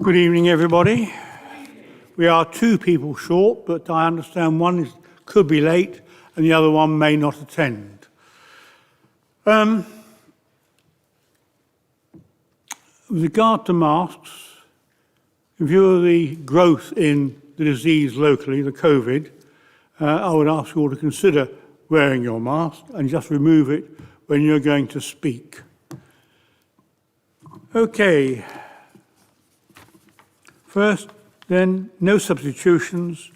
Good evening, everybody. We are 2 people short, but I understand one could be late and the other one may not attend. With regard to masks, in view of the growth in the disease locally, the COVID, I would ask you all to consider wearing your mask and just remove it when you're going to speak. Okay. First, then, no substitutions.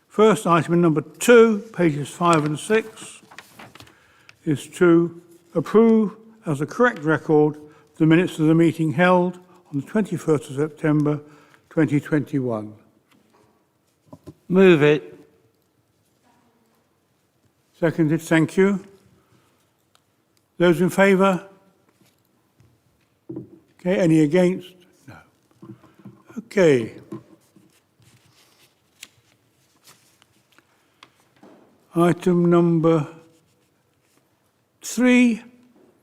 First item number 2, pages 5 and 6, is to approve as a correct record the minutes of the meeting held on the 21st of September 2021. Move it. Seconded, thank you. Those in favour? Okay, any against? No. Okay. Item number 3,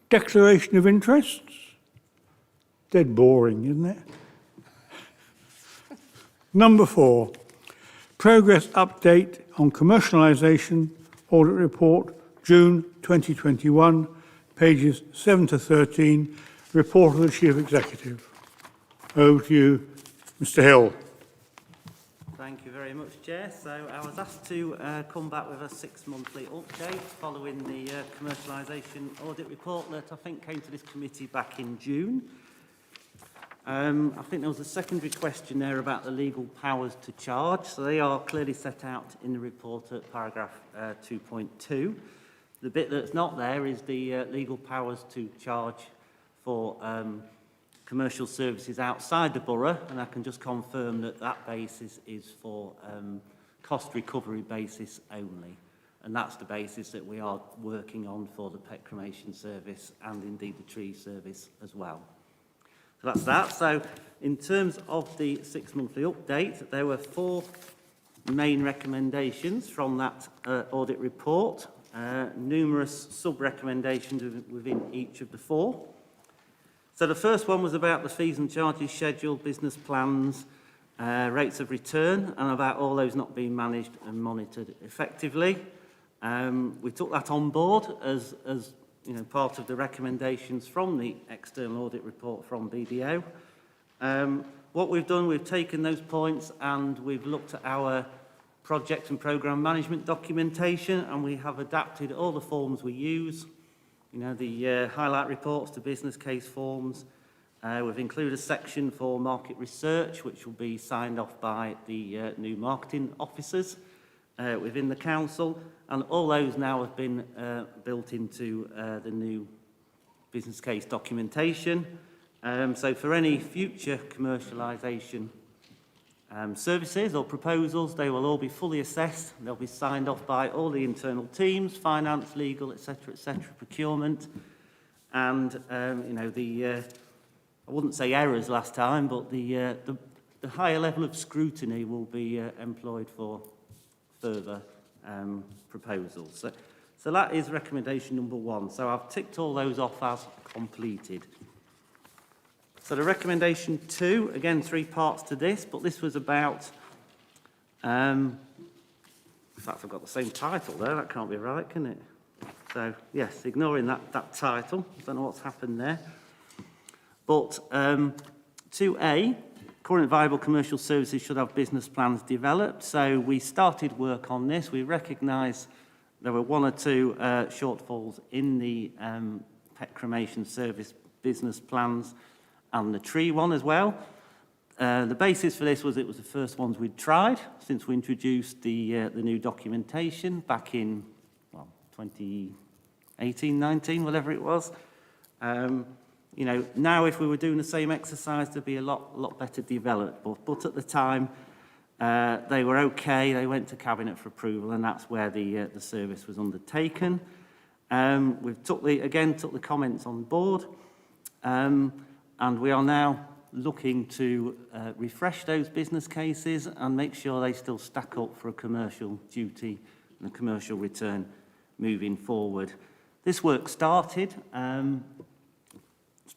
declaration of interests. Dead boring, isn't it? Number 4, progress update on commercialization audit report, June 2021, pages 7 to 13, report of the Chief Executive. Over to you, Mr. Hill. Thank you very much, Chair. So I was asked to come back with a 6-monthly update following the commercialisation audit report that I think came to this committee back in June. I think there was a secondary question there about the legal powers to charge. So they are clearly set out in the report at paragraph 2.2. The bit that's not there is the legal powers to charge for commercial services outside the borough, and I can just confirm that that basis is for cost recovery basis only, and that's the basis that we are working on for the pet cremation service and indeed the tree service as well. So that's that. So in terms of the 6-monthly update, there were 4 main recommendations from that audit report, numerous sub-recommendations within each of the 4. So the first one was about the fees and charges schedule, business plans, rates of return, and about all those not being managed and monitored effectively. We took that on board as you know, part of the recommendations from the external audit report from BDO. What we've done, we've taken those points and we've looked at our project and programme management documentation, and we have adapted all the forms we use. You know, the highlight reports to business case forms. We've included a section for market research, which will be signed off by the new marketing officers within the council. And all those now have been built into the new business case documentation. So for any future commercialisation services or proposals, they will all be fully assessed. They'll be signed off by all the internal teams, finance, legal, etc., procurement. And, you know, I wouldn't say errors last time, but the higher level of scrutiny will be employed for further proposals. So that is recommendation number 1. So I've ticked all those off as completed. So the recommendation 2, again, 3 parts to this, but this was about, in fact, I've got the same title there, that can't be right, can it? So, yes, ignoring that title, I don't know what's happened there. But 2A, current viable commercial services should have business plans developed. So we started work on this. We recognise there were 1 or 2 shortfalls in the pet cremation service business plans, and the tree one as well. The basis for this was it was the first ones we'd tried since we introduced the new documentation back in, well, 2018, 19, whatever it was. You know, now if we were doing the same exercise, there'd be a lot better developed. But at the time, they were okay. They went to Cabinet for approval, and that's where the service was undertaken. We've took the comments on board. And we are now looking to refresh those business cases and make sure they still stack up for a commercial duty and a commercial return moving forward. This work started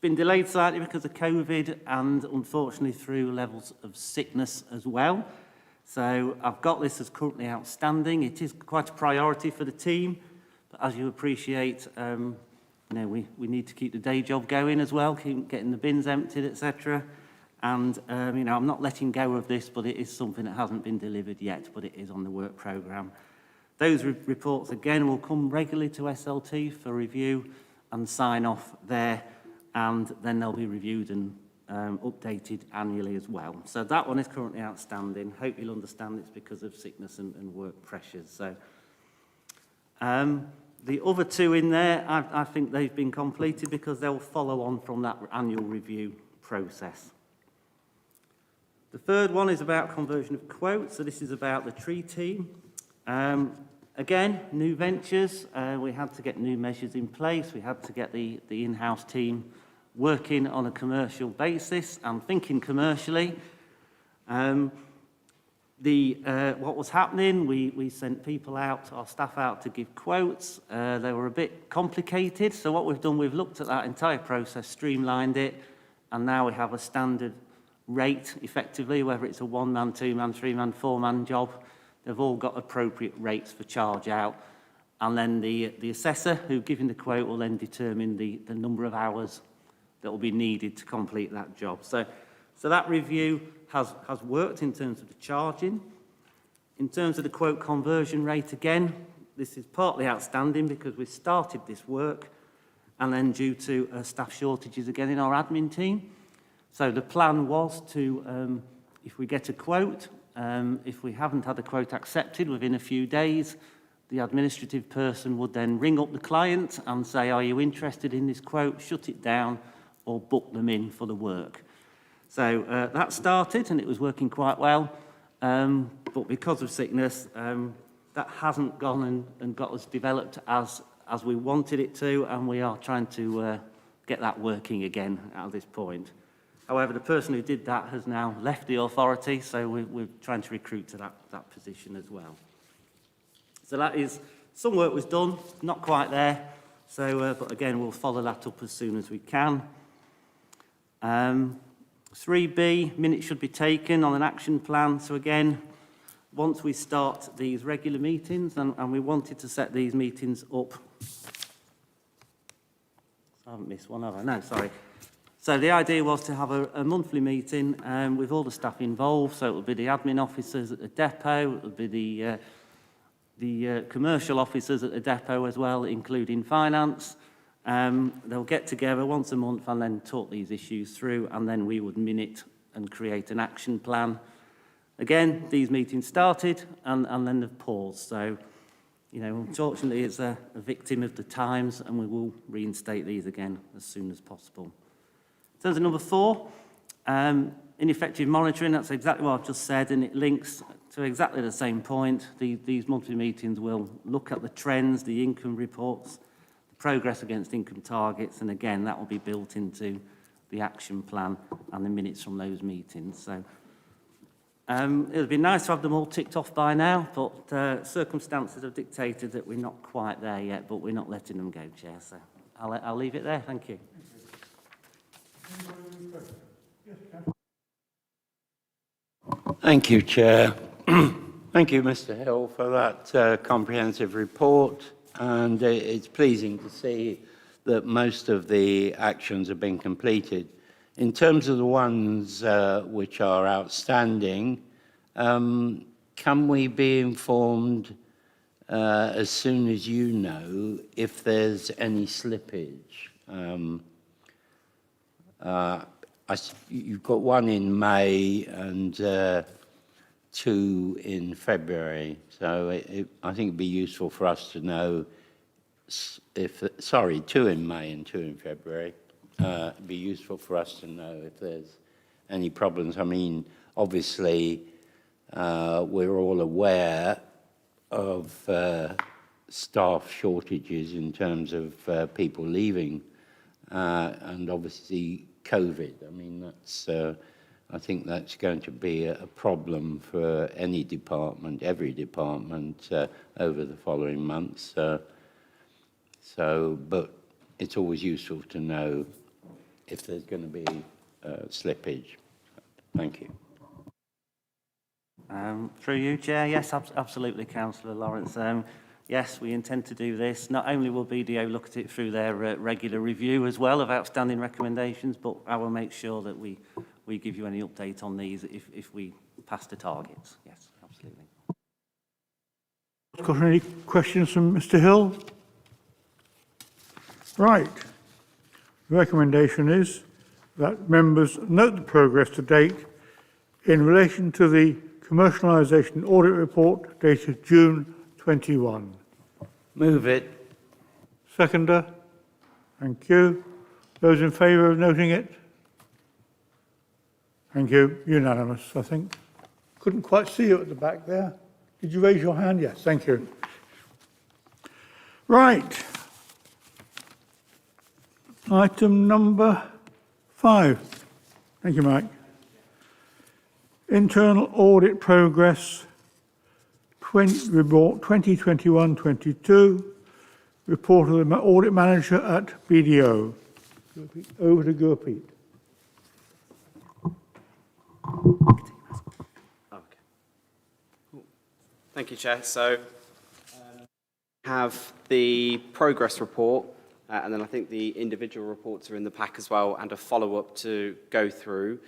been delayed slightly because of COVID and unfortunately through levels of sickness as well. So I've got this as currently outstanding. It is quite a priority for the team, but as you appreciate, you know, we need to keep the day job going as well, keep getting the bins emptied, etc. And, you know, I'm not letting go of this, but it is something that hasn't been delivered yet, but it is on the work programme. Those reports, again, will come regularly to SLT for review and sign off there, and then they'll be reviewed and updated annually as well. So that one is currently outstanding. Hope you'll understand it's because of sickness and work pressures. So the other two in there, I think they've been completed because they'll follow on from that annual review process. The third one is about conversion of quotes. So this is about the tree team. Again, new ventures. We had to get new measures in place. We had to get the in-house team working on a commercial basis and thinking commercially. What was happening, we sent people out, our staff out to give quotes. They were a bit complicated. So what we've done, we've looked at that entire process, streamlined it, and now we have a standard rate, effectively, whether it's a one-man, two-man, three-man, four-man job. They've all got appropriate rates for charge out. And then the assessor who giving the quote will then determine the number of hours that will be needed to complete that job. So that review has worked in terms of the charging. In terms of the quote conversion rate, again, this is partly outstanding because we started this work and then due to staff shortages again in our admin team. So the plan was to, if we get a quote, if we haven't had a quote accepted within a few days, the administrative person would then ring up the client and say, are you interested in this quote? Shut it down or book them in for the work. So that started and it was working quite well. But because of sickness, that hasn't gone and got us developed as we wanted it to, and we are trying to get that working again at this point. However, the person who did that has now left the authority, so we're trying to recruit to that position as well. So that is, some work was done, not quite there, so, but again, we'll follow that up as soon as we can. 3B, minutes should be taken on an action plan. So again, once we start these regular meetings, and we wanted to set these meetings up, I haven't missed one, have I? No, sorry. So the idea was to have a monthly meeting with all the staff involved. So it would be the admin officers at the depot, it would be the commercial officers at the depot as well, including finance. They'll get together once a month and then talk these issues through, and then we would minute and create an action plan. Again, these meetings started and then they've paused. So, you know, unfortunately, it's a victim of the times, and we will reinstate these again as soon as possible. In terms of number 4, ineffective monitoring, that's exactly what I've just said, and it links to exactly the same point. These monthly meetings will look at the trends, the income reports, the progress against income targets, and again, that will be built into the action plan and the minutes from those meetings. So it would be nice to have them all ticked off by now, but circumstances have dictated that we're not quite there yet, but we're not letting them go, Chair. So I'll leave it there. Thank you. Thank you, Chair. Thank you, Mr. Hill, for that comprehensive report. And it's pleasing to see that most of the actions have been completed. In terms of the ones which are outstanding, can we be informed as soon as you know if there's any slippage? You've got one in May and 2 in February, so I think it'd be useful for us to know if, 2 in May and 2 in February. It'd be useful for us to know if there's any problems. I mean, obviously, we're all aware of staff shortages in terms of people leaving, and obviously COVID. I mean, that's, I think that's going to be a problem for any department, every department over the following months. But it's always useful to know if there's going to be slippage. Thank you. Through you, Chair. Yes, absolutely, Councillor Lawrence. Yes, we intend to do this. Not only will BDO look at it through their regular review as well of outstanding recommendations, but I will make sure that we give you any update on these if we pass the targets. Yes, absolutely. Got any questions from Mr. Hill? Right. The recommendation is that members note the progress to date in relation to the Commercialization Audit Report dated June 21. Move it. Seconder? Thank you. Those in favour of noting it? Thank you. Unanimous, I think. Couldn't quite see you at the back there. Did you raise your hand? Yes, thank you. Right. Item number 5. Thank you, Mike. Internal audit progress report 2021-22. Report of the audit manager at BDO. Over to Gurpreet. Okay. Cool. Thank you, Chair. So have the progress report, and then I think the individual reports are in the pack as well, and a follow-up to go through.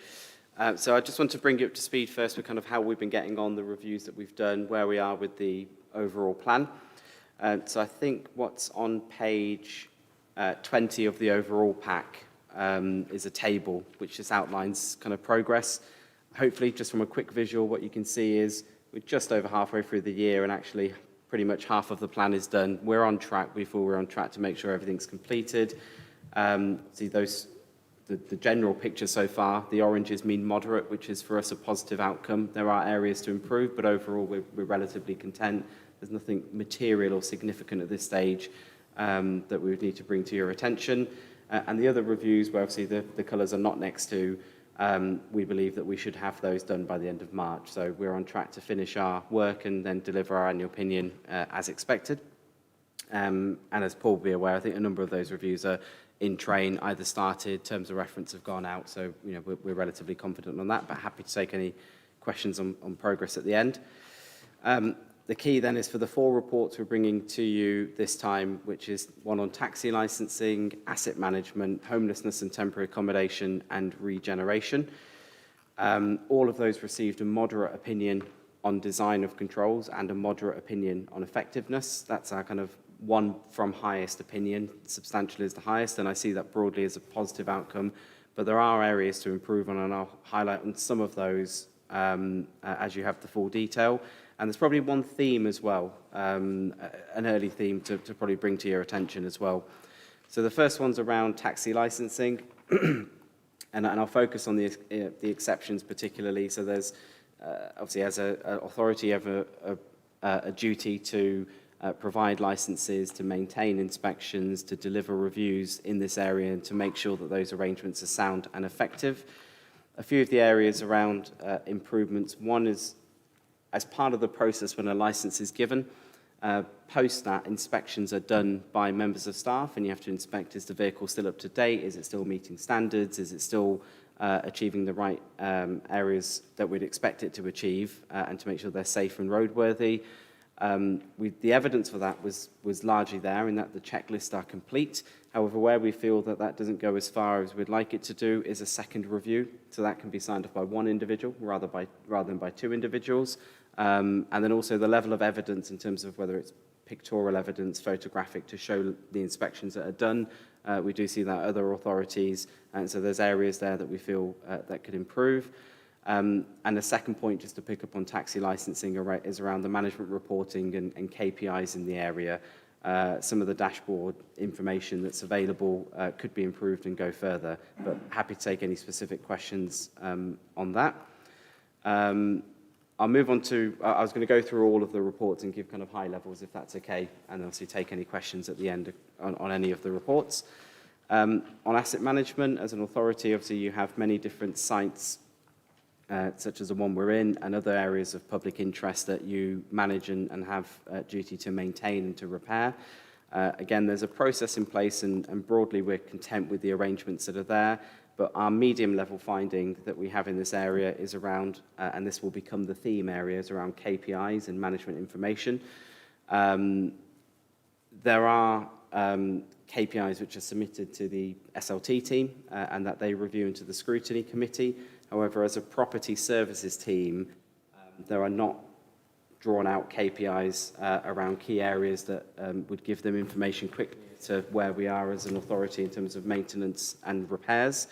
So I just want to bring you up to speed first with kind of how we've been getting on, the reviews that we've done, where we are with the overall plan. So I think what's on page 20 of the overall pack is a table which just outlines kind of progress. Hopefully, just from a quick visual, what you can see is we're just over halfway through the year, and actually pretty much half of the plan is done. We're on track. We feel we're on track to make sure everything's completed. See the general picture so far. The oranges mean moderate, which is for us a positive outcome. There are areas to improve, but overall we're relatively content. There's nothing material or significant at this stage that we would need to bring to your attention. And the other reviews, where obviously the colours are not next to, we believe that we should have those done by the end of March. So we're on track to finish our work and then deliver our annual opinion as expected. And as Paul will be aware, I think a number of those reviews are in train, either started, terms of reference have gone out. So we're relatively confident on that, but happy to take any questions on progress at the end. The key then is for the 4 reports we're bringing to you this time, which is one on taxi licensing, asset management, homelessness and temporary accommodation, and regeneration. All of those received a moderate opinion on design of controls and a moderate opinion on effectiveness. That's our kind of one from highest opinion. Substantial is the highest, and I see that broadly as a positive outcome. But there are areas to improve on, and I'll highlight on some of those as you have the full detail. And there's probably one theme as well, an early theme to probably bring to your attention as well. So the first one's around taxi licensing, and I'll focus on the exceptions particularly. So there's obviously, as an authority, you have a duty to provide licenses, to maintain inspections, to deliver reviews in this area, and to make sure that those arrangements are sound and effective. A few of the areas around improvements. One is, as part of the process when a license is given, post that, inspections are done by members of staff, and you have to inspect, is the vehicle still up to date? Is it still meeting standards? Is it still achieving the right areas that we'd expect it to achieve, and to make sure they're safe and roadworthy? The evidence for that was largely there, in that the checklists are complete. However, where we feel that that doesn't go as far as we'd like it to do is a second review. So that can be signed off by one individual rather than by 2 individuals. And then also the level of evidence in terms of whether it's pictorial evidence, photographic, to show the inspections that are done. We do see that other authorities, and so there's areas there that we feel that could improve. And the second point, just to pick up on taxi licensing, is around the management reporting and KPIs in the area. Some of the dashboard information that's available could be improved and go further, but happy to take any specific questions on that. I'll move on to, I was going to go through all of the reports and give kind of high levels, if that's okay, and obviously take any questions at the end on any of the reports. On asset management, as an authority, obviously you have many different sites, such as the one we're in, and other areas of public interest that you manage and have a duty to maintain and to repair. Again, there's a process in place, and broadly we're content with the arrangements that are there. But our medium-level finding that we have in this area is around, and this will become the theme areas, around KPIs and management information. There are KPIs which are submitted to the SLT team and that they review into the scrutiny committee. However, as a property services team, there are not drawn out KPIs around key areas that would give them information quickly to where we are as an authority in terms of maintenance and repairs.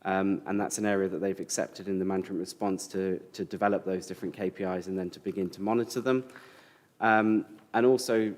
And that's an area that they've accepted in the management response to develop those different KPIs and then to begin to monitor them. And also,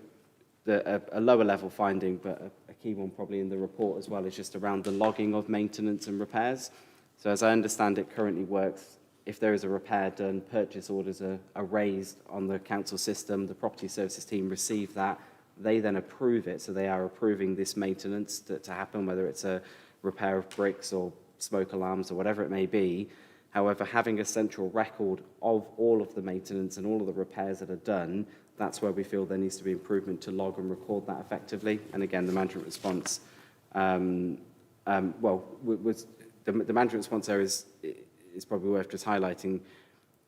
a lower level finding, but a key one probably in the report as well, is just around the logging of maintenance and repairs. So as I understand it currently works, if there is a repair done, purchase orders are raised on the council system, the property services team receive that, they then approve it, so they are approving this maintenance to happen, whether it's a repair of bricks or smoke alarms or whatever it may be. However, having a central record of all of the maintenance and all of the repairs that are done, that's where we feel there needs to be improvement to log and record that effectively. And again, the management response, the management response there is probably worth just highlighting,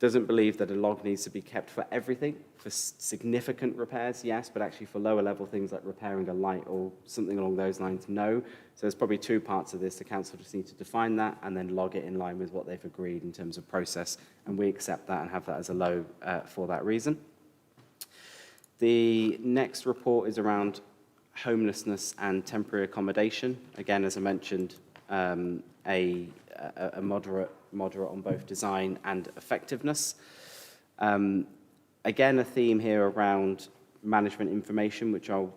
doesn't believe that a log needs to be kept for everything. For significant repairs, yes, but actually for lower level things like repairing a light or something along those lines, no. So there's probably two parts of this. The council just need to define that and then log it in line with what they've agreed in terms of process, and we accept that and have that as a low for that reason. The next report is around homelessness and temporary accommodation. Again, as I mentioned, a moderate on both design and effectiveness. Again, a theme here around management information, which I'll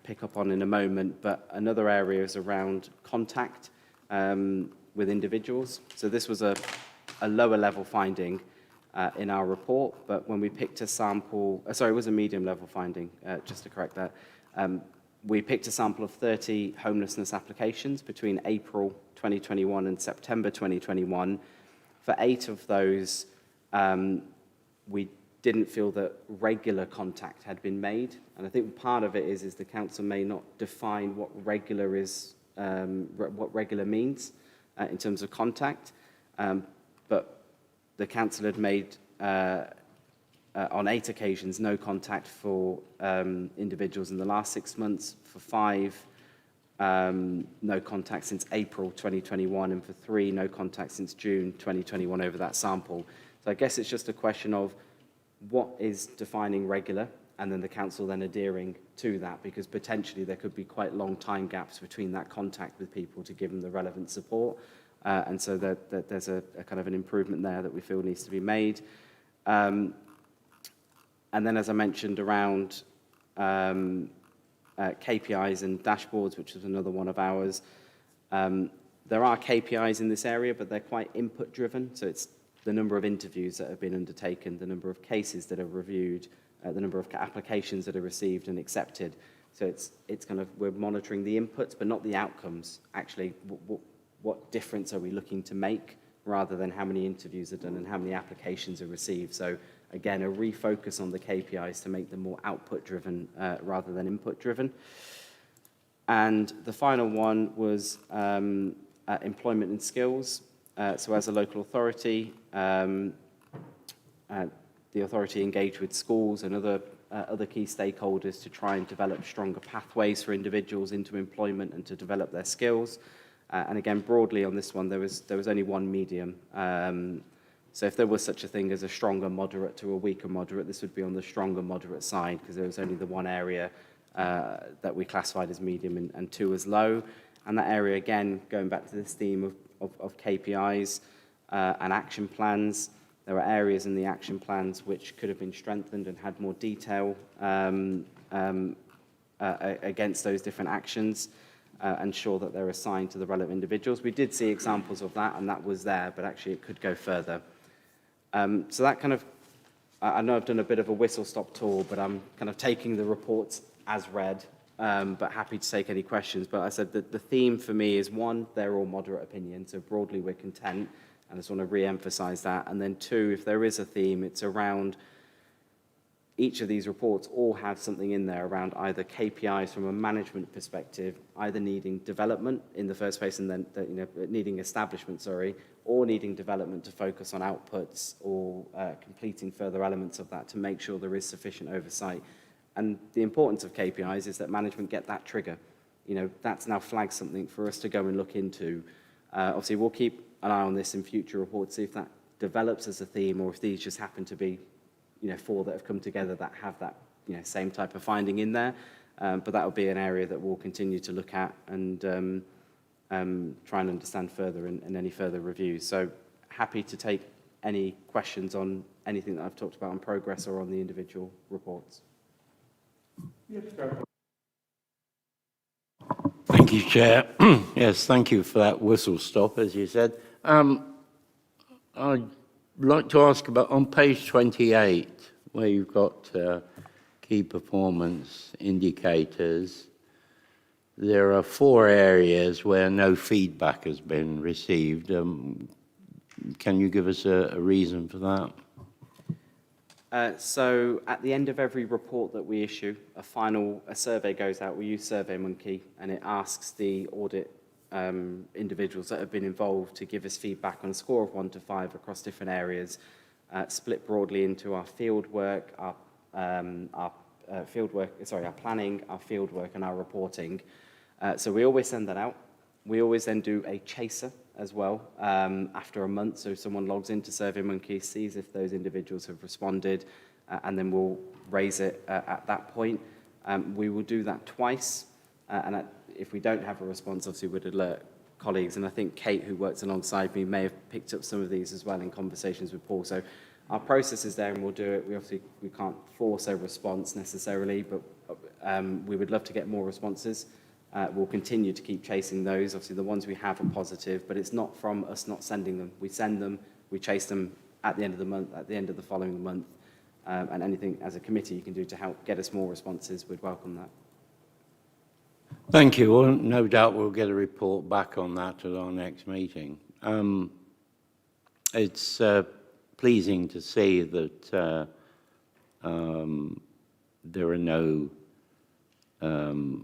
pick up on in a moment, but another area is around contact with individuals. So this was a lower level finding in our report, but when we picked a sample, it was a medium level finding, just to correct that. We picked a sample of 30 homelessness applications between April 2021 and September 2021. For 8 of those, we didn't feel that regular contact had been made. And I think part of it is the council may not define what regular is, what regular means in terms of contact. But the council had made, on 8 occasions, no contact for individuals in the last 6 months. For 5, no contact since April 2021, and for 3, no contact since June 2021 over that sample. So I guess it's just a question of what is defining regular, and then the council then adhering to that, because potentially there could be quite long time gaps between that contact with people to give them the relevant support. And so there's a kind of an improvement there that we feel needs to be made. And then, as I mentioned, around KPIs and dashboards, which is another one of ours. There are KPIs in this area, but they're quite input-driven. So it's the number of interviews that have been undertaken, the number of cases that are reviewed, the number of applications that are received and accepted. So it's kind of, we're monitoring the inputs, but not the outcomes. Actually, what difference are we looking to make, rather than how many interviews are done and how many applications are received. So again, a refocus on the KPIs to make them more output-driven rather than input-driven. And the final one was employment and skills. So as a local authority, the authority engaged with schools and other key stakeholders to try and develop stronger pathways for individuals into employment and to develop their skills. And again, broadly on this one, there was only one medium. So if there was such a thing as a stronger moderate to a weaker moderate, this would be on the stronger moderate side, because there was only the one area that we classified as medium and 2 as low. And that area, again, going back to this theme of KPIs and action plans, there were areas in the action plans which could have been strengthened and had more detail against those different actions. Ensure that they're assigned to the relevant individuals. We did see examples of that, and that was there, but actually it could go further. So that kind of, I know I've done a bit of a whistle-stop tour, but I'm kind of taking the reports as read, but happy to take any questions. But I said that the theme for me is, 1, they're all moderate opinions, so broadly we're content, and I just want to re-emphasize that. And then 2, if there is a theme, it's around each of these reports all have something in there around either KPIs from a management perspective, either needing development in the first place and then needing establishment, or needing development to focus on outputs or completing further elements of that to make sure there is sufficient oversight. And the importance of KPIs is that management get that trigger. That's now flagged something for us to go and look into. Obviously, we'll keep an eye on this in future reports, see if that develops as a theme or if these just happen to be 4 that have come together that have that same type of finding in there. But that will be an area that we'll continue to look at and try and understand further in any further reviews. So happy to take any questions on anything that I've talked about on progress or on the individual reports. Thank you, Chair. Yes, thank you for that whistle stop, as you said. I'd like to ask about on page 28, where you've got key performance indicators. There are 4 areas where no feedback has been received. Can you give us a reason for that? So at the end of every report that we issue, a survey goes out. We use SurveyMonkey, and it asks the audit individuals that have been involved to give us feedback on a score of 1 to 5 across different areas, split broadly into our field work, our planning, our field work, and our reporting. So we always send that out. We always then do a chaser as well after a month. So someone logs into SurveyMonkey, sees if those individuals have responded, and then we'll raise it at that point. We will do that twice, and if we don't have a response, obviously we'd alert colleagues. And I think Kate, who works alongside me, may have picked up some of these as well in conversations with Paul. So our process is there, and we'll do it. We can't force a response necessarily, but we would love to get more responses. We'll continue to keep chasing those. Obviously, the ones we have are positive, but it's not from us not sending them. We send them, we chase them at the end of the month, at the end of the following month, and anything as a committee you can do to help get us more responses, we'd welcome that. Thank you. Well, no doubt we'll get a report back on that at our next meeting. It's pleasing to see that there are no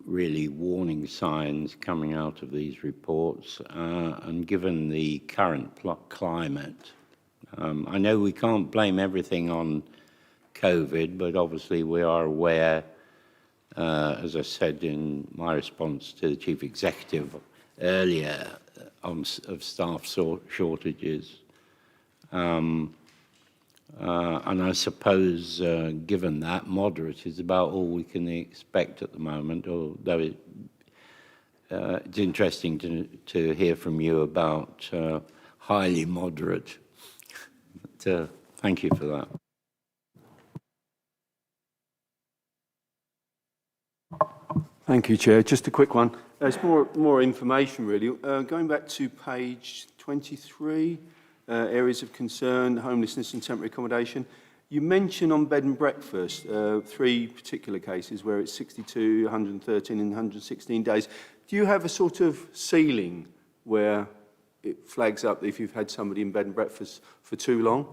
really warning signs coming out of these reports, and given the current climate, I know we can't blame everything on COVID, but obviously we are aware, as I said in my response to the Chief Executive earlier, of staff shortages. And I suppose, given that, moderate is about all we can expect at the moment, although it's interesting to hear from you about highly moderate. But, thank you for that. Thank you, Chair. Just a quick one. It's more information, really. Going back to page 23, areas of concern, homelessness and temporary accommodation. You mention on bed and breakfast 3 particular cases where it's 62, 113 and 116 days. Do you have a sort of ceiling where it flags up if you've had somebody in bed and breakfast for too long?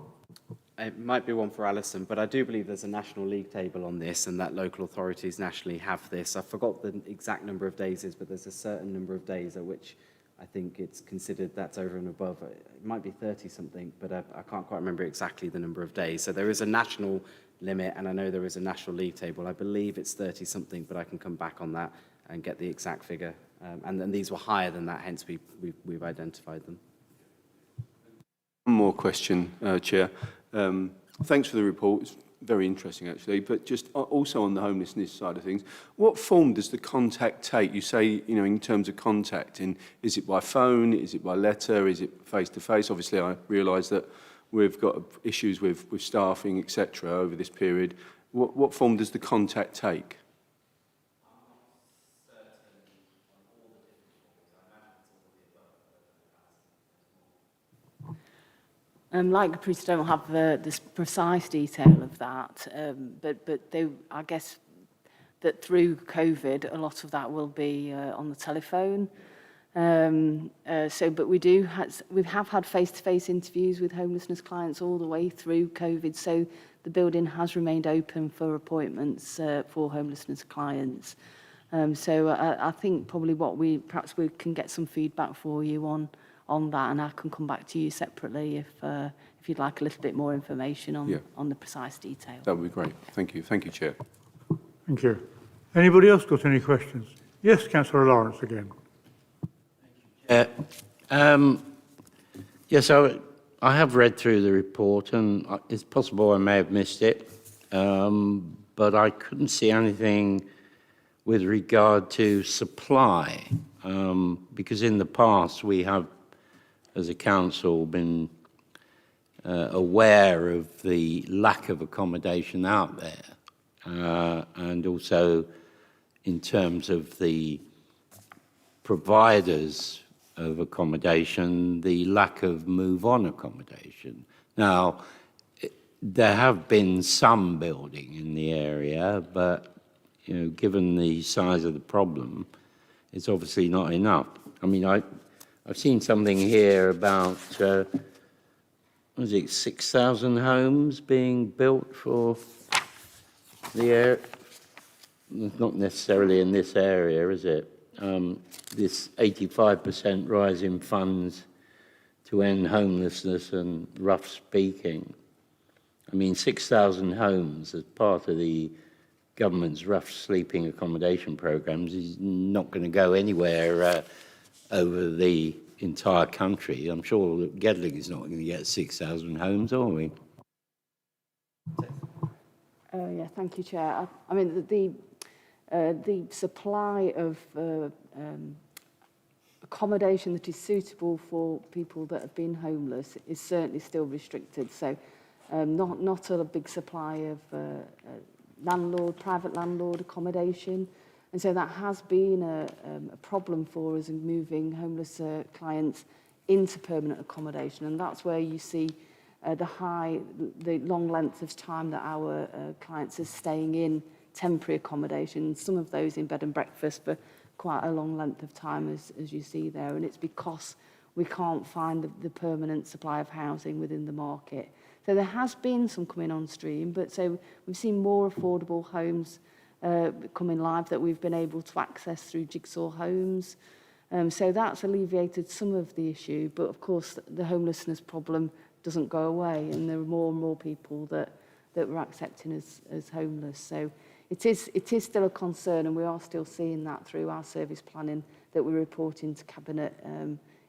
It might be one for Alison, but I do believe there's a national league table on this and that local authorities nationally have this. I forgot the exact number of days is, but there's a certain number of days at which I think it's considered that's over and above. It might be 30-something, but I can't quite remember exactly the number of days. So there is a national limit, and I know there is a national league table. I believe it's 30-something, but I can come back on that and get the exact figure. And then these were higher than that, hence we've identified them. One more question, Chair. Thanks for the report. It's very interesting, actually. But just also on the homelessness side of things, what form does the contact take? You say, in terms of contacting, is it by phone? Is it by letter? Is it face-to-face? Obviously, I realise that we've got issues with staffing, etc., over this period. What form does the contact take? Like the police don't have the precise detail of that, but they, I guess that through COVID, a lot of that will be on the telephone. But we have had face-to-face interviews with homelessness clients all the way through COVID, so the building has remained open for appointments for homelessness clients. So I think probably perhaps we can get some feedback for you on that, and I can come back to you separately if you'd like a little bit more information on the precise detail. That would be great. Thank you. Thank you, Chair. Thank you. Anybody else got any questions? Yes, Councillor Lawrence again. Yes, I have read through the report, and it's possible I may have missed it, but I couldn't see anything with regard to supply, because in the past we have, as a council, been aware of the lack of accommodation out there, and also in terms of the providers of accommodation, the lack of move-on accommodation. Now, there have been some building in the area, but given the size of the problem, it's obviously not enough. I mean, I've seen something here about, was it 6,000 homes being built for the area? Not necessarily in this area, is it? This 85% rise in funds to end homelessness and rough speaking. I mean, 6,000 homes as part of the government's rough sleeping accommodation programs is not going to go anywhere over the entire country. I'm sure that Gedling is not going to get 6,000 homes, are we? Yeah, thank you, Chair. I mean, the supply of accommodation that is suitable for people that have been homeless is certainly still restricted. So not a big supply of private landlord accommodation. And so that has been a problem for us in moving homeless clients into permanent accommodation. And that's where you see the long length of time that our clients are staying in temporary accommodation, some of those in bed and breakfast for quite a long length of time, as you see there. And it's because we can't find the permanent supply of housing within the market. So there has been some coming on stream, but so we've seen more affordable homes coming live that we've been able to access through Jigsaw Homes. So that's alleviated some of the issue, but of course the homelessness problem doesn't go away, and there are more and more people that we're accepting as homeless. So it is still a concern, and we are still seeing that through our service planning that we report into Cabinet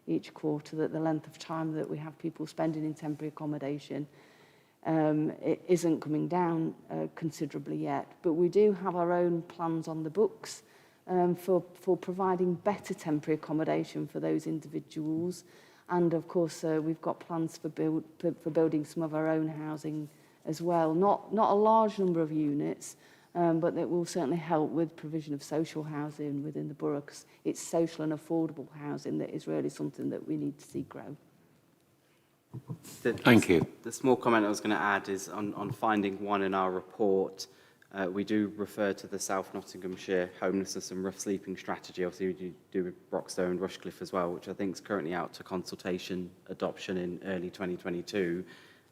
each quarter, that the length of time that we have people spending in temporary accommodation it isn't coming down considerably yet. But we do have our own plans on the books for providing better temporary accommodation for those individuals. And of course, we've got plans for building some of our own housing as well. Not a large number of units, but that will certainly help with provision of social housing within the borough, because it's social and affordable housing that is really something that we need to see grow. Thank you. The small comment I was going to add is on finding one in our report. We do refer to the South Nottinghamshire homelessness and rough sleeping strategy. Obviously, we do with Broxtowe and Rushcliffe as well, which I think is currently out to consultation adoption in early 2022.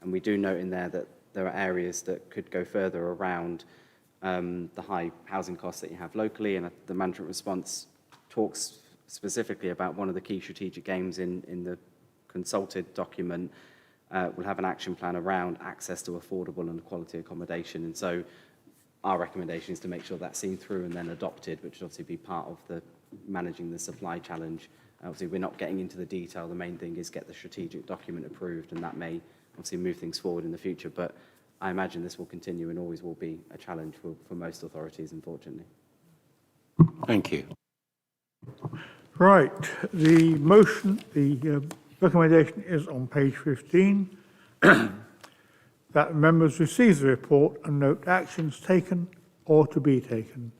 And we do note in there that there are areas that could go further around the high housing costs that you have locally. And the management response talks specifically about one of the key strategic aims in the consulted document. We'll have an action plan around access to affordable and quality accommodation. And so our recommendation is to make sure that's seen through and then adopted, which would obviously be part of the managing the supply challenge. Obviously, we're not getting into the detail. The main thing is get the strategic document approved, and that may obviously move things forward in the future. But I imagine this will continue and always will be a challenge for most authorities, unfortunately. Thank you. Right, the motion, the recommendation is on page 15. That members receive the report and note actions taken or to be taken.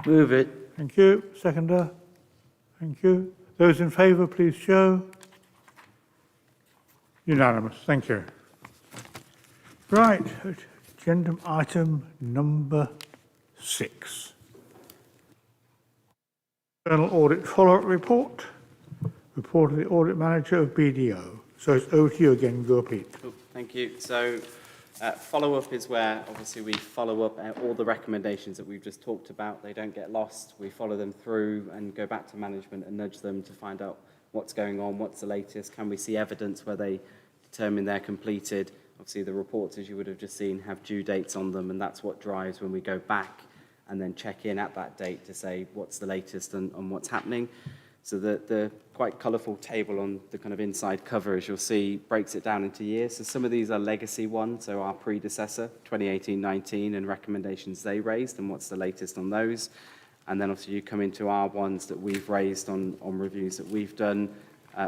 Move it. Thank you. Seconder? Thank you. Those in favour, please show. Unanimous. Thank you. Right, agenda item number 6. Internal Audit Follow-up Report. Report of the Audit Manager of BDO. So it's over to you again, Gurpreet. Cool. Thank you. So Follow-up is where, obviously, we follow up all the recommendations that we've just talked about. They don't get lost. We follow them through and go back to management and nudge them to find out what's going on, what's the latest, can we see evidence where they determine they're completed. Obviously, the reports, as you would have just seen, have due dates on them, and that's what drives when we go back and then check in at that date to say what's the latest on what's happening. So the quite colourful table on the kind of inside cover, as you'll see, breaks it down into years. So some of these are legacy ones, so our predecessor, 2018-19, and recommendations they raised, and what's the latest on those. And then obviously you come into our ones that we've raised on reviews that we've done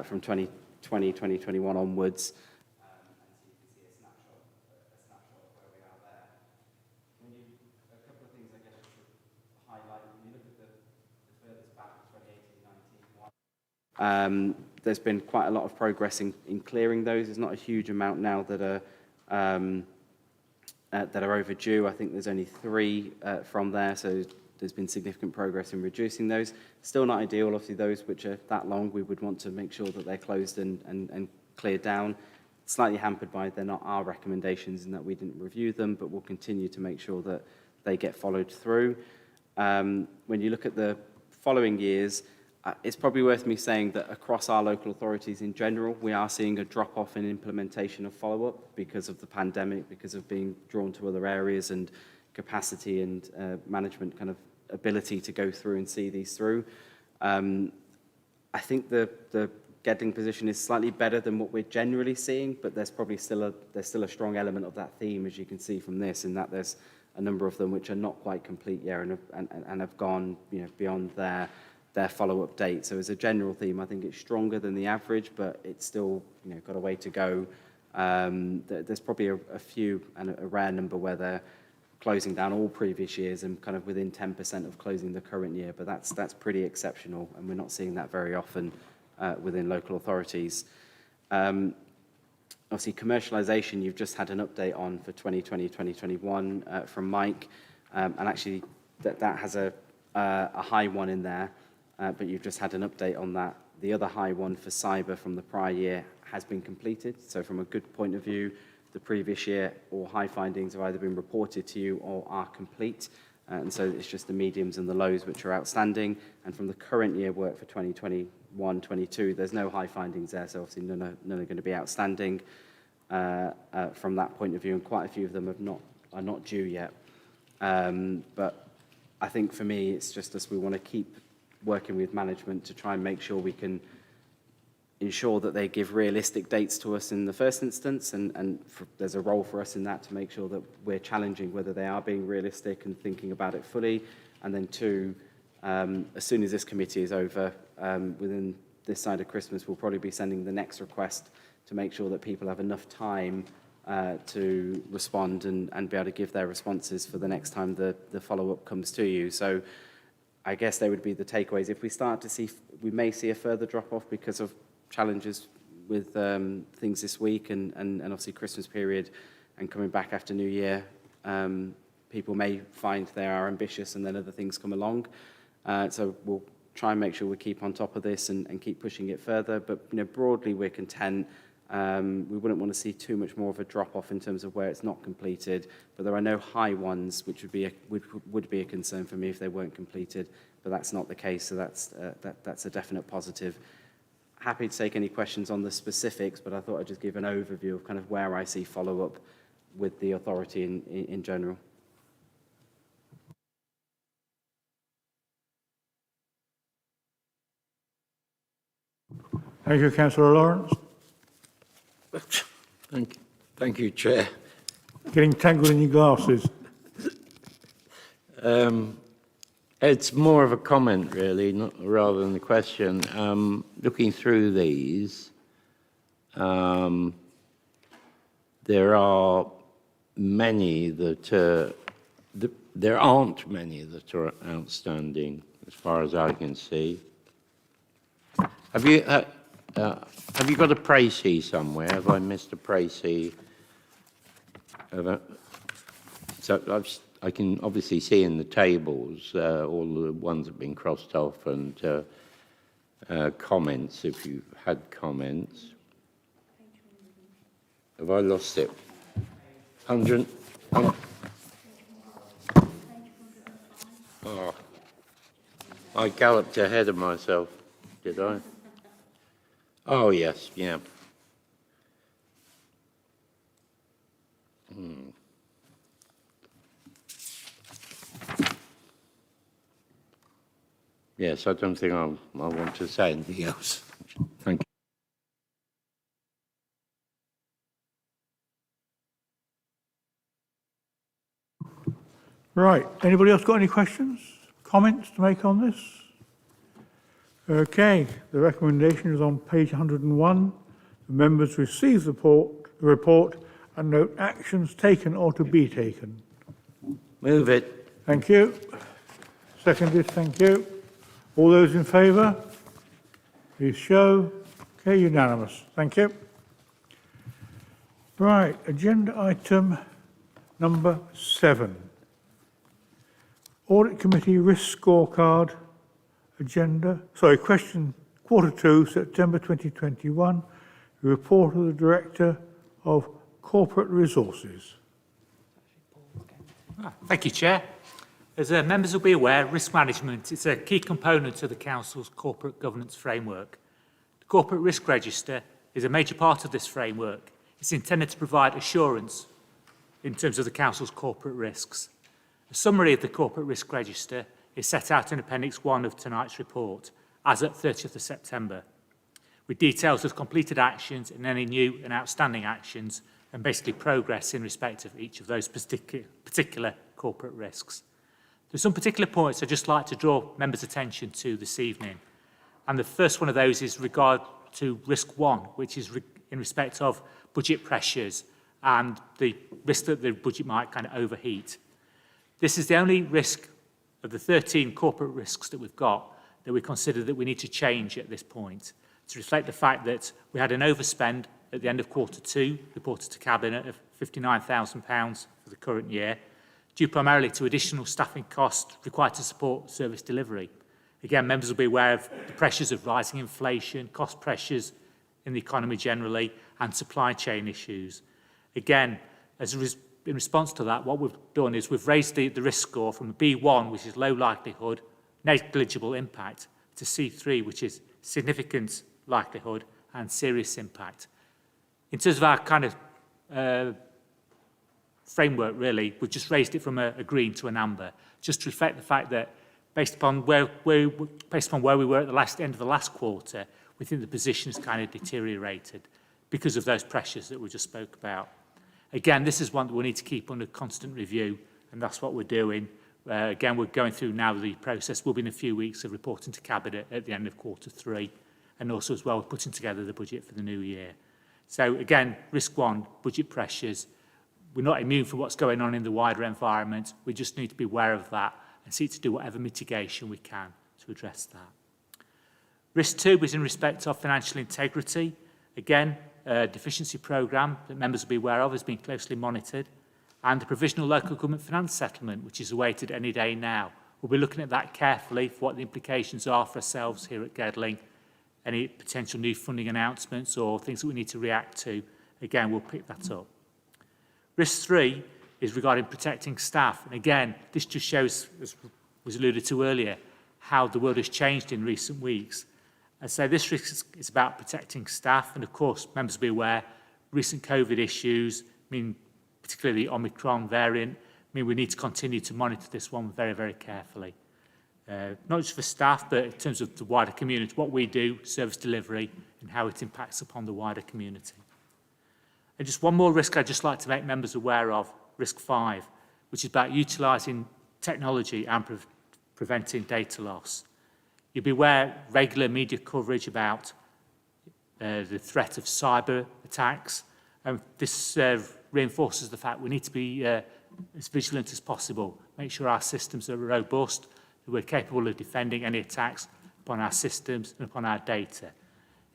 from 2020, 2021 onwards. There's been quite a lot of progress in clearing those. There's not a huge amount now that are overdue. I think there's only 3 from there, so there's been significant progress in reducing those. Still not ideal, obviously, those which are that long, we would want to make sure that they're closed and cleared down. Slightly hampered by they're not our recommendations in that we didn't review them, but we'll continue to make sure that they get followed through. When you look at the following years, it's probably worth me saying that across our local authorities in general, we are seeing a drop-off in implementation of follow-up because of the pandemic, because of being drawn to other areas and capacity and management kind of ability to go through and see these through. I think the Gedling position is slightly better than what we're generally seeing, but there's probably still a strong element of that theme, as you can see from this, in that there's a number of them which are not quite complete yet and have gone beyond their follow-up date. So as a general theme, I think it's stronger than the average, but it's still got a way to go. There's probably a few and a rare number where they're closing down all previous years and kind of within 10% of closing the current year, but that's pretty exceptional, and we're not seeing that very often within local authorities. Obviously, commercialisation, you've just had an update on for 2020-2021 from Mike, and actually that has a high one in there. But you've just had an update on that. The other high one for cyber from the prior year has been completed. So from a good point of view, the previous year, all high findings have either been reported to you or are complete. And so it's just the mediums and the lows which are outstanding. And from the current year work for 2021-22, there's no high findings there. So obviously none are going to be outstanding from that point of view. And quite a few of them are not due yet. But I think for me, it's just as we want to keep working with management to try and make sure we can ensure that they give realistic dates to us in the first instance, and there's a role for us in that to make sure that we're challenging whether they are being realistic and thinking about it fully. And then 2, as soon as this committee is over, within this side of Christmas, we'll probably be sending the next request to make sure that people have enough time to respond and be able to give their responses for the next time the follow-up comes to you. So I guess they would be the takeaways. If we start to see, we may see a further drop-off because of challenges with things this week and obviously Christmas period and coming back after New Year. People may find they are ambitious and then other things come along. So we'll try and make sure we keep on top of this and keep pushing it further. But broadly, we're content. We wouldn't want to see too much more of a drop-off in terms of where it's not completed, but there are no high ones, which would be a concern for me if they weren't completed, but that's not the case, so that's a definite positive. Happy to take any questions on the specifics, but I thought I'd just give an overview of kind of where I see follow-up with the authority in general. Thank you, Councillor Lawrence. Thank you, Chair. Getting tangled in your glasses. It's more of a comment, really, rather than a question. Looking through these, there are many that there aren't many that are outstanding, as far as I can see. Have you got a précis somewhere? Have I missed a précis? So I can obviously see in the tables all the ones that have been crossed off and comments, if you've had comments. Have I lost it? 100. Oh, I galloped ahead of myself, did I? Oh, yes, yeah. Yes, I don't think I want to say anything else. Thank you. Right, anybody else got any questions, comments to make on this? Okay, the recommendation is on page 101. The members receive the report and note actions taken or to be taken. Move it. Thank you. Seconded, thank you. All those in favour? Please show. Okay, unanimous. Thank you. Right, agenda item number 7. Audit Committee Risk Scorecard question Q2, September 2021. Report of the Director of Corporate Resources. Thank you, Chair. As members will be aware, risk management is a key component of the Council's corporate governance framework. The Corporate Risk Register is a major part of this framework. It's intended to provide assurance in terms of the Council's corporate risks. A summary of the Corporate Risk Register is set out in Appendix 1 of tonight's report, as at 30th of September, with details of completed actions and any new and outstanding actions, and basically progress in respect of each of those particular corporate risks. There's some particular points I'd just like to draw members' attention to this evening. And the first one of those is regard to risk 1, which is in respect of budget pressures and the risk that the budget might kind of overheat. This is the only risk of the 13 corporate risks that we've got that we consider that we need to change at this point to reflect the fact that we had an overspend at the end of Q2, reported to Cabinet, of £59,000 for the current year, due primarily to additional staffing costs required to support service delivery. Again, members will be aware of the pressures of rising inflation, cost pressures in the economy generally, and supply chain issues. Again, in response to that, what we've done is we've raised the risk score from a B1, which is low likelihood, negligible impact, to C3, which is significant likelihood and serious impact. In terms of our kind of framework, really, we've just raised it from a green to an amber, just to reflect the fact that based upon where we were at the end of the last quarter, we think the position has kind of deteriorated because of those pressures that we just spoke about. Again, this is one that we need to keep under constant review, and that's what we're doing. Again, we're going through now the process. We'll be in a few weeks of reporting to Cabinet at the end of Q3, and also as well we're putting together the budget for the new year. So again, risk 1, budget pressures. We're not immune from what's going on in the wider environment. We just need to be aware of that and seek to do whatever mitigation we can to address that. Risk 2 is in respect of financial integrity. Again, a deficiency programme that members will be aware of has been closely monitored, and the provisional local government finance settlement, which is awaited any day now. We'll be looking at that carefully for what the implications are for ourselves here at Gedling, any potential new funding announcements or things that we need to react to. Again, we'll pick that up. Risk 3 is regarding protecting staff. And again, this just shows, as was alluded to earlier, how the world has changed in recent weeks. And so this risk is about protecting staff. And of course, members will be aware, recent COVID issues, particularly the Omicron variant, mean we need to continue to monitor this one very, very carefully. Not just for staff, but in terms of the wider community, what we do, service delivery, and how it impacts upon the wider community. And just one more risk I'd just like to make members aware of, risk 5, which is about utilising technology and preventing data loss. You'll be aware regular media coverage about the threat of cyber attacks, and this reinforces the fact we need to be as vigilant as possible, make sure our systems are robust, that we're capable of defending any attacks upon our systems and upon our data.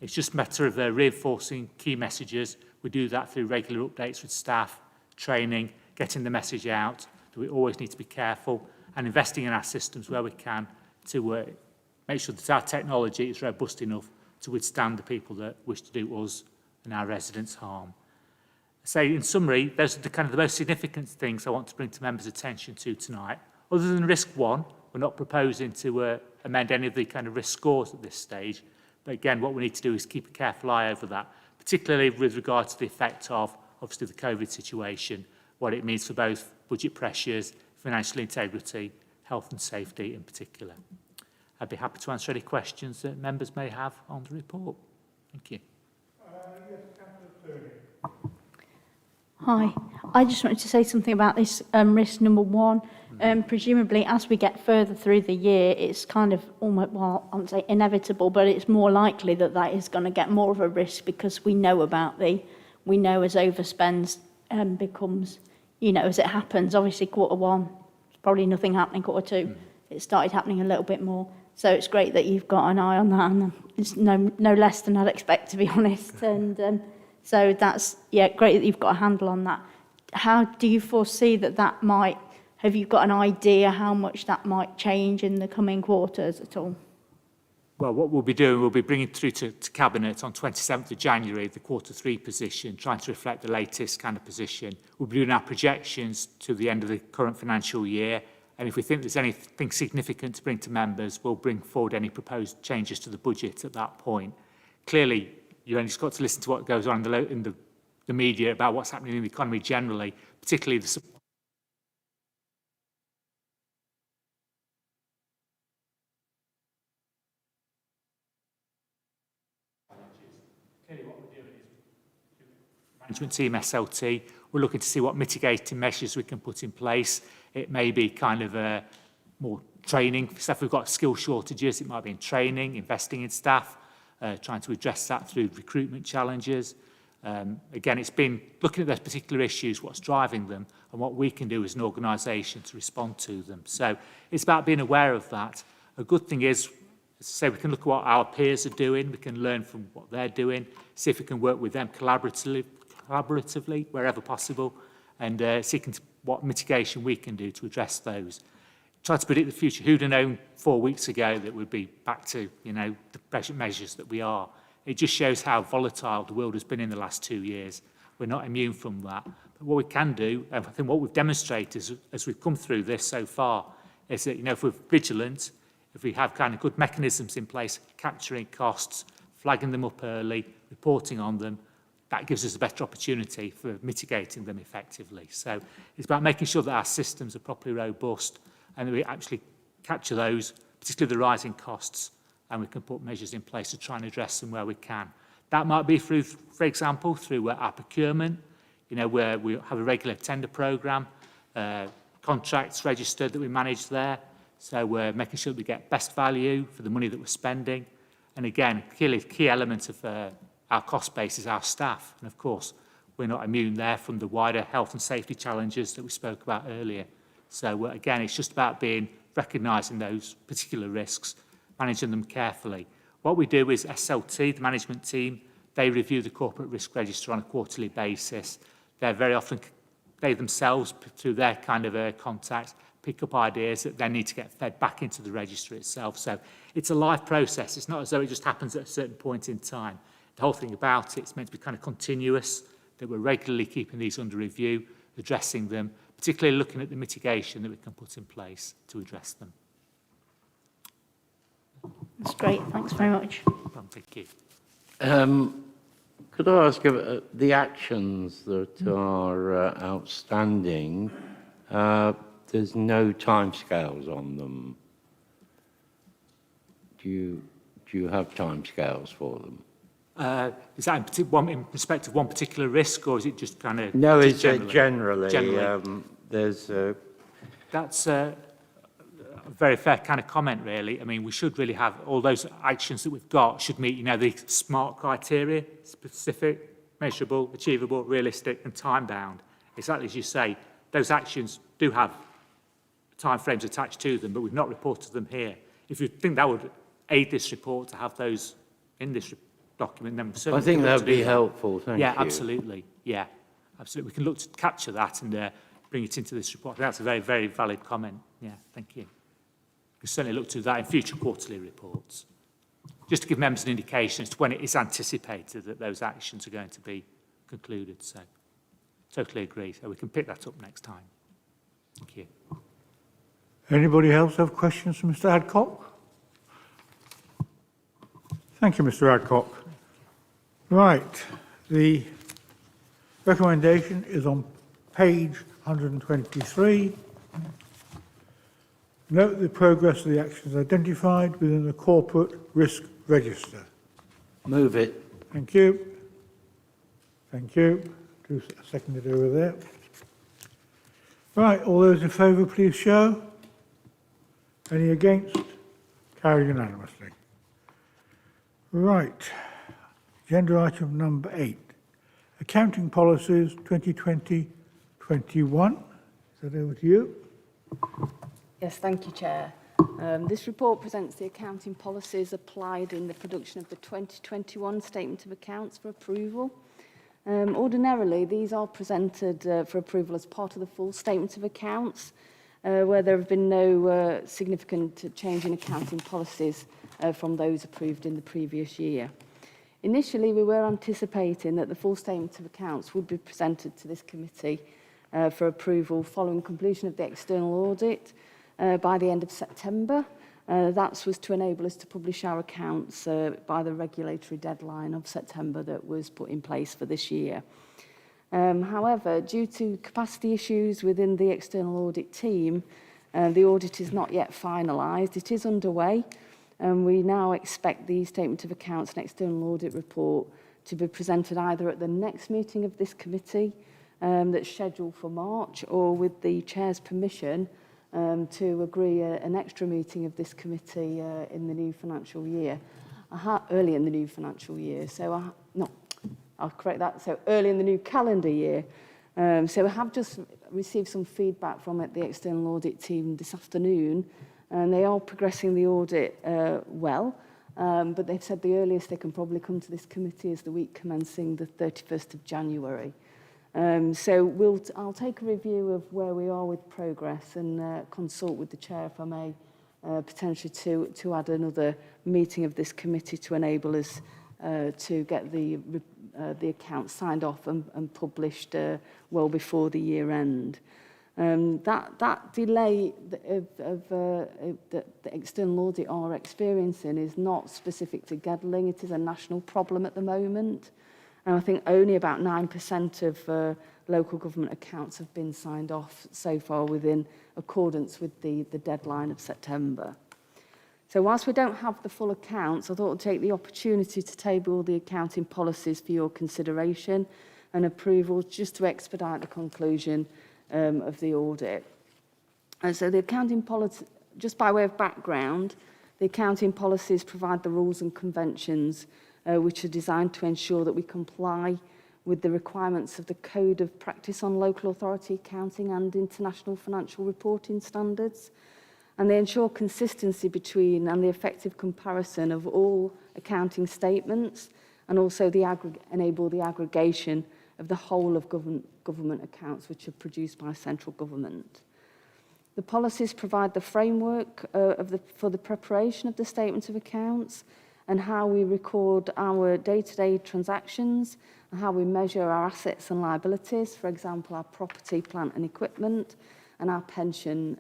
It's just a matter of reinforcing key messages. We do that through regular updates with staff, training, getting the message out, that we always need to be careful, and investing in our systems where we can to make sure that our technology is robust enough to withstand the people that wish to do us and our residents harm. say in summary, those are the kind of the most significant things I want to bring to members' attention to tonight. Other than risk 1, we're not proposing to amend any of the kind of risk scores at this stage. But again, what we need to do is keep a careful eye over that, particularly with regard to the effect of, obviously, the COVID situation, what it means for both budget pressures, financial integrity, health and safety in particular. I'd be happy to answer any questions that members may have on the report. Thank you. Hi, I just wanted to say something about this risk number 1. Presumably, as we get further through the year, it's kind of almost, well, I wouldn't say inevitable, but it's more likely that that is going to get more of a risk because we know about we know as overspends becomes, you know, as it happens. Obviously, Q1, it's probably nothing happening. Q2, it started happening a little bit more. So it's great that you've got an eye on that, and it's no less than I'd expect, to be honest. And so that's, yeah, great that you've got a handle on that. How do you foresee that might, have you got an idea how much that might change in the coming quarters at all? Well, what we'll be doing, we'll be bringing through to Cabinet on 27th of January, the Q3 position, trying to reflect the latest kind of position. We'll be doing our projections to the end of the current financial year. And if we think there's anything significant to bring to members, we'll bring forward any proposed changes to the budget at that point. Clearly, you've only just got to listen to what goes on in the media about what's happening in the economy generally, particularly the support. Clearly what we're doing is management team SLT, we're looking to see what mitigating measures we can put in place. It may be kind of more training stuff. We've got skill shortages. It might be in training, investing in staff, trying to address that through recruitment challenges. Again, it's been looking at those particular issues, what's driving them, and what we can do as an organisation to respond to them. So it's about being aware of that. A good thing is, as I say, we can look at what our peers are doing. We can learn from what they're doing, see if we can work with them collaboratively wherever possible, and seeking what mitigation we can do to address those. Try to predict the future. Who'd have known 4 weeks ago that we'd be back to, you know, the present measures that we are? It just shows how volatile the world has been in the last 2 years. We're not immune from that. But what we can do, and I think what we've demonstrated as we've come through this so far, is that, you know, if we're vigilant, if we have kind of good mechanisms in place, capturing costs, flagging them up early, reporting on them, that gives us a better opportunity for mitigating them effectively. So it's about making sure that our systems are properly robust and that we actually capture those, particularly the rising costs, and we can put measures in place to try and address them where we can. That might be through, for example, through our procurement, you know, where we have a regular tender programme, contracts registered that we manage there. So we're making sure that we get best value for the money that we're spending. And again, clearly the key element of our cost base is our staff. And of course, we're not immune there from the wider health and safety challenges that we spoke about earlier. So again, it's just about recognising those particular risks, managing them carefully. What we do is SLT, the management team, they review the corporate risk register on a quarterly basis. They're very often, they themselves, through their kind of contacts, pick up ideas that then need to get fed back into the register itself. So it's a live process. It's not as though it just happens at a certain point in time. The whole thing about it's meant to be kind of continuous, that we're regularly keeping these under review, addressing them, particularly looking at the mitigation that we can put in place to address them. That's great. Thanks very much. Thank you. Could I ask the actions that are outstanding, there's no timescales on them. Do you have timescales for them? Is that in respect of one particular risk, or is it just kind of... No, it's generally? There's That's a very fair kind of comment, really. I mean, we should really have all those actions that we've got should meet, you know, the SMART criteria: specific, measurable, achievable, realistic, and time-bound. Exactly as you say, those actions do have timeframes attached to them, but we've not reported them here. If you think that would aid this report to have those in this document, then certainly I think that would be helpful. Thank you. Yeah, absolutely. Yeah, absolutely. We can look to capture that and bring it into this report. That's a very, very valid comment. Yeah, thank you. We can certainly look to that in future quarterly reports. Just to give members an indication as to when it is anticipated that those actions are going to be concluded. So, totally agree. So we can pick that up next time. Thank you. Anybody else have questions for Mr Adcock? Thank you, Mr Adcock. Right, the recommendation is on page 123. Note the progress of the actions identified within the corporate risk register. Move it. Thank you. Thank you. Do a second over there. Right, all those in favour, please show. Any against? Carried unanimously. Right, agenda item number 8. Accounting policies 2020-21. Is that over to you? Yes, thank you, Chair. This report presents the accounting policies applied in the production of the 2021 Statement of Accounts for approval. Ordinarily, these are presented for approval as part of the full Statement of Accounts, where there have been no significant change in accounting policies from those approved in the previous year. Initially, we were anticipating that the full Statement of Accounts would be presented to this committee for approval following completion of the external audit by the end of September. That was to enable us to publish our accounts by the regulatory deadline of September that was put in place for this year. However, due to capacity issues within the external audit team, the audit is not yet finalised. It is underway, and we now expect the Statement of Accounts and External Audit Report to be presented either at the next meeting of this committee that's scheduled for March, or with the Chair's permission, to agree an extra meeting of this committee in the new financial year, early in the new financial year. So, I'll correct that. So, early in the new calendar year. So, we have just received some feedback from the external audit team this afternoon, and they are progressing the audit well. But they've said the earliest they can probably come to this committee is the week commencing the 31st of January. So I'll take a review of where we are with progress and consult with the Chair, if I may, potentially to add another meeting of this committee to enable us to get the accounts signed off and published well before the year end. That delay of the external audit are experiencing is not specific to Gedling. It is a national problem at the moment. And I think only about 9% of local government accounts have been signed off so far within accordance with the deadline of September. So whilst we don't have the full accounts, I thought I'd take the opportunity to table the accounting policies for your consideration and approval, just to expedite the conclusion of the audit. And so the accounting policy, just by way of background, the accounting policies provide the rules and conventions which are designed to ensure that we comply with the requirements of the Code of Practice on Local Authority Accounting and International Financial Reporting Standards. And they ensure consistency between and the effective comparison of all accounting statements, and also enable the aggregation of the whole of government accounts which are produced by central government. The policies provide the framework for the preparation of the statement of accounts, and how we record our day-to-day transactions, and how we measure our assets and liabilities, for example, our property, plant and equipment, and our pension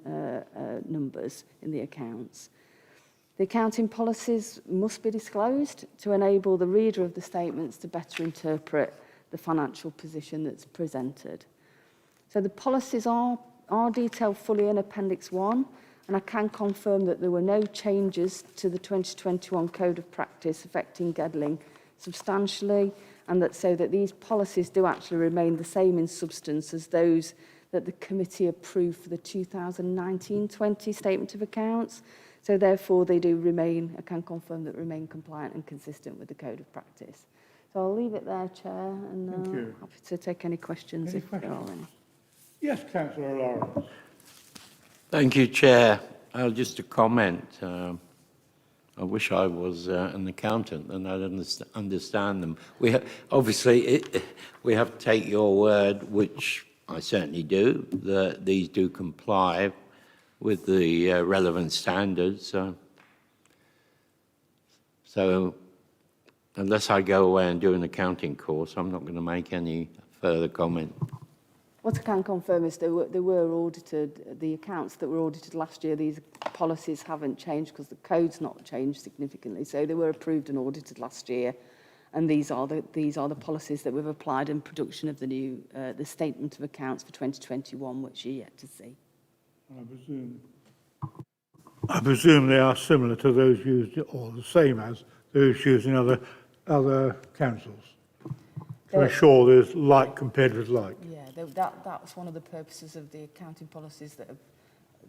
numbers in the accounts. The accounting policies must be disclosed to enable the reader of the statements to better interpret the financial position that's presented. So the policies are detailed fully in Appendix 1, and I can confirm that there were no changes to the 2021 Code of Practice affecting Gedling substantially, and that these policies do actually remain the same in substance as those that the committee approved for the 2019-20 Statement of Accounts. So therefore they do remain, I can confirm that remain compliant and consistent with the Code of Practice. So I'll leave it there, Chair, and Thank you. happy to take any questions if there are any. Yes, Councillor Lawrence. Thank you, Chair. Just a comment. I wish I was an accountant and I'd understand them. Obviously, we have to take your word, which I certainly do, that these do comply with the relevant standards. So unless I go away and do an accounting course, I'm not going to make any further comment. What I can confirm is they were audited, the accounts that were audited last year, these policies haven't changed because the code's not changed significantly. So they were approved and audited last year. And these are the policies that we've applied in production of the new the statement of accounts for 2021, which you're yet to see. I presume they are similar to those used, or the same as those used in other councils. To ensure there's like compared with like. Yeah, that was one of the purposes of the accounting policies that have,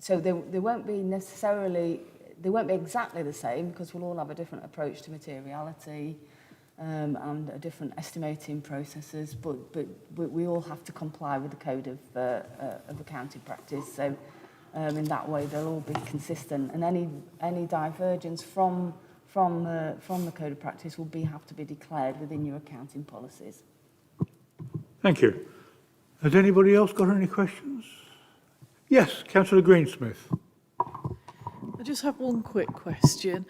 so they won't be necessarily, they won't be exactly the same because we'll all have a different approach to materiality and a different estimating processes, but we all have to comply with the code of accounting practice. So in that way they'll all be consistent, and any divergence from the code of practice will have to be declared within your accounting policies. Thank you. Has anybody else got any questions? Yes, Councillor Greensmith. I just have one quick question.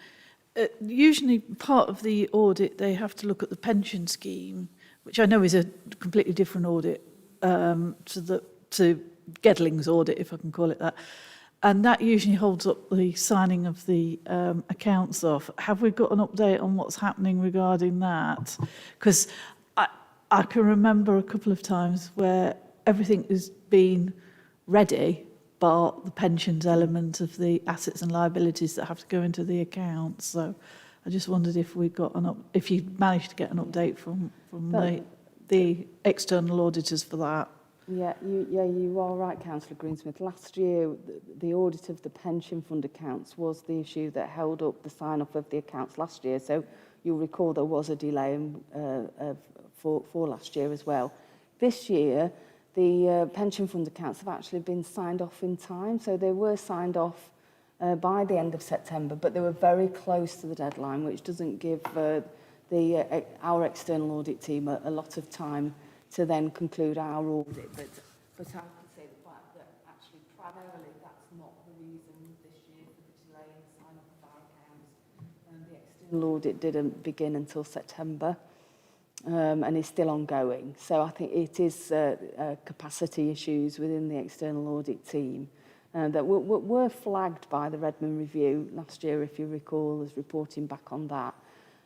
Usually part of the audit, they have to look at the pension scheme, which I know is a completely different audit to Gedling's audit, if I can call it that. And that usually holds up the signing of the accounts off. Have we got an update on what's happening regarding that? Because I can remember a couple of times where everything has been ready, but the pensions element of the assets and liabilities that have to go into the accounts. So I just wondered if we got if you managed to get an update from the external auditors for that. Yeah, you are right, Councillor Greensmith. Last year, the audit of the pension fund accounts was the issue that held up the sign-off of the accounts last year. So you'll recall there was a delay for last year as well. This year, the pension fund accounts have actually been signed off in time. So they were signed off by the end of September, but they were very close to the deadline, which doesn't give our external audit team a lot of time to then conclude our audit. But I can say the fact that actually primarily that's not the reason this year for the delay in the sign-off of our accounts. The external audit didn't begin until September and is still ongoing. So I think it is capacity issues within the external audit team that were flagged by the Redmond Review last year, if you recall, as reporting back on that.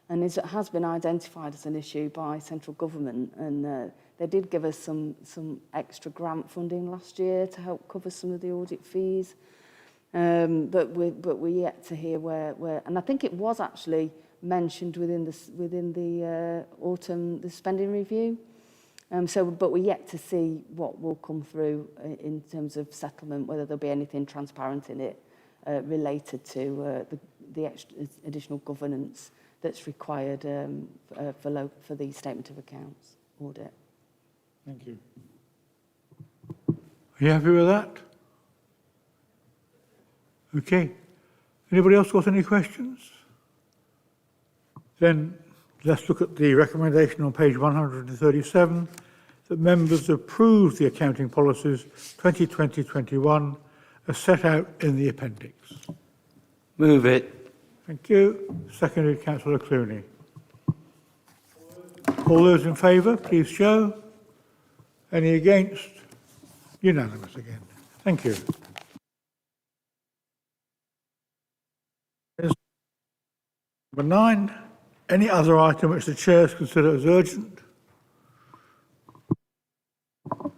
And it has been identified as an issue by central government, and they did give us some extra grant funding last year to help cover some of the audit fees. But we're yet to hear where, and I think it was actually mentioned within the autumn the spending review. But we're yet to see what will come through in terms of settlement, whether there'll be anything transparent in it related to the additional governance that's required for the statement of accounts audit. Thank you. Are you happy with that? Okay. Anybody else got any questions? Then let's look at the recommendation on page 137, that members approve the accounting policies 2020-21 as set out in the appendix. Move it. Thank you. Seconded, Councillor Clooney. All those in favour, please show. Any against? Unanimous again. Thank you. Number 9, any other item which the Chair has considered as urgent?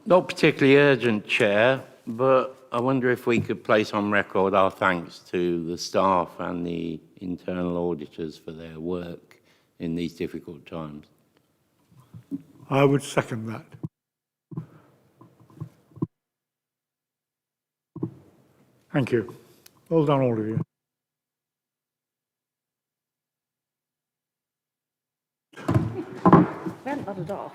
Not particularly urgent, Chair, but I wonder if we could place on record our thanks to the staff and the internal auditors for their work in these difficult times. I would second that. Thank you. Well done, all of you. We haven't nodded off.